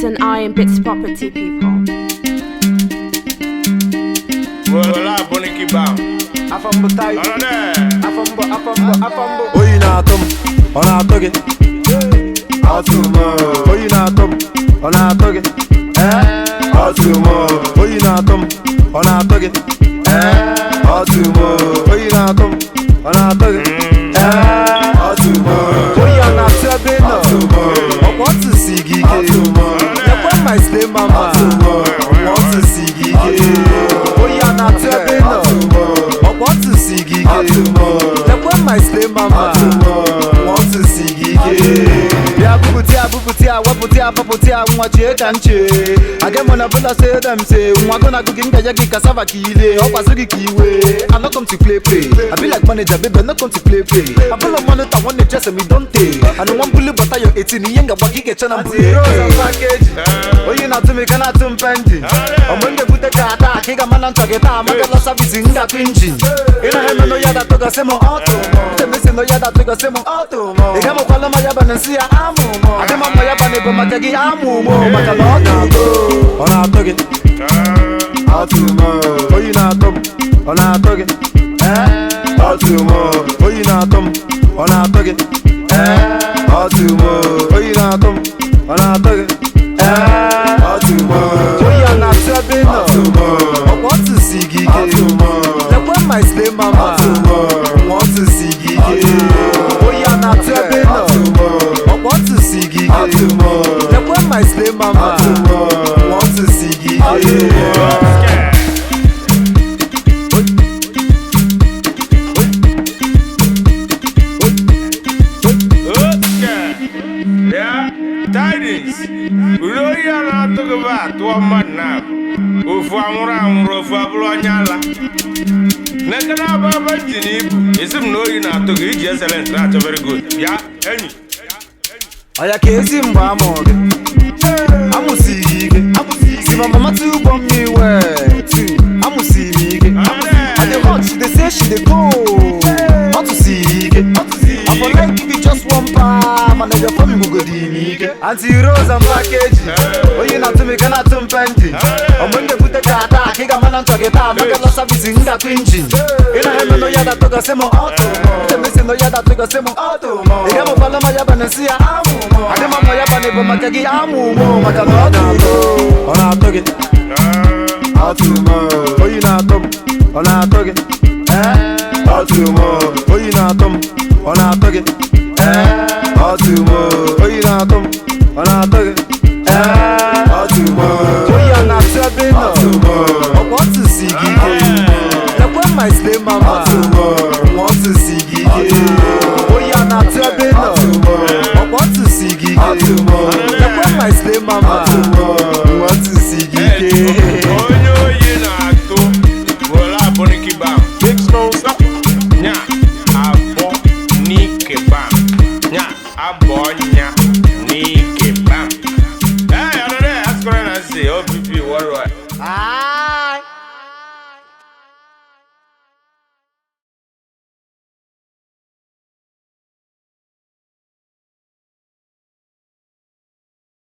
It's an Iron Bits property, people. Voilà, boniki bam. Afambo tight. Afambo. Oyi na-atụ m, ọ na-atụ gị? Oyi na-atụ m, ọ na-atụ gị? Oyi na-atụ m, ọ na-atụ gị? Oyi na-atụ m, ọ na-atụ gị? Oyi a na-atụ ebe ị nọ, ọkwa otu si gị ike. Ekwe my slay mama, ọkwa otu si gị ike. Oyi a na-atụ ebe ị nọ, ọkwa otu si gị ike. Ekwe my slay mama, ọkwa otu si gị ike. Bịa bupụtịa, wepụtịa, papụtịa, nwa chie ka nche. Agemona bụla say them say, nwa gona gị ngaja gị cassava ka ile, ọkwazụ gị ka iwe. I no come to play. I be like manager, baby, I no come to play. I pull up monitor, one day just me don't take. I don't want bully, but I your 18, yenga baki get chana bully. Package. Oh, you not to me, cannot to pendi. I'm when they put the car, kick a man and target, I'm a lot service in that engine. In a hand, no yada to the same auto. The missing no yada to the same auto. They come up on my yaban and see I'm I come on my yaban, but my taggy, I'm but I'm not go. On our target. Oh, you not them. On our target. Oyi na-atụ m, ọ na-atụ gị? Oyi na-atụ m, ọ na-atụ gị? Oyi a na-atụ ebe ị nọ, ọkwa otu si gị ike. Lekwe my slay mama, ọkwa otu si gị ike. Oyi a na-atụ ebe ị nọ, ọkwa otu si gị ike. Lekwe my slay mama, ọkwa otu si gị ike. Tidings. Uloyi ala togoba to manna. Ofu amura ofu abulu anyala. Nekana baba jini. Isim no you na to gi excellent. That's very good. Yeah, any. Oya kezi mba amoge. Amusige. Si my mama too bomb me well too. Amusige. And the hot she dey say she dey go. Not to see. I for like give you just one palm and then your family will go dimike. Auntie Rose and package. Oh you not to me cannot to pendi. And when they put the car attack, he got man and target out. Make a lot of service in that engine. In a hand no yada to the same auto. The missing no yada to the same auto. They have a palama yaban and see amu. I dem my yaban but my taggy amu. Makano on our target. Oh you not them. On our target. Oh you not them. On our target. Oh you not them. On our target. Oh you not serving up. I want to see you. Like when my slay mama want to see you. Oh you not serving up. I want to see you. Like when my slay mama want to see you. Oh you na to. Voilà boniki bam. Big snow. Nya abo nike bam. Nya abo nya nike bam. Hey, I don't know. Ask for an answer. OPP worldwide.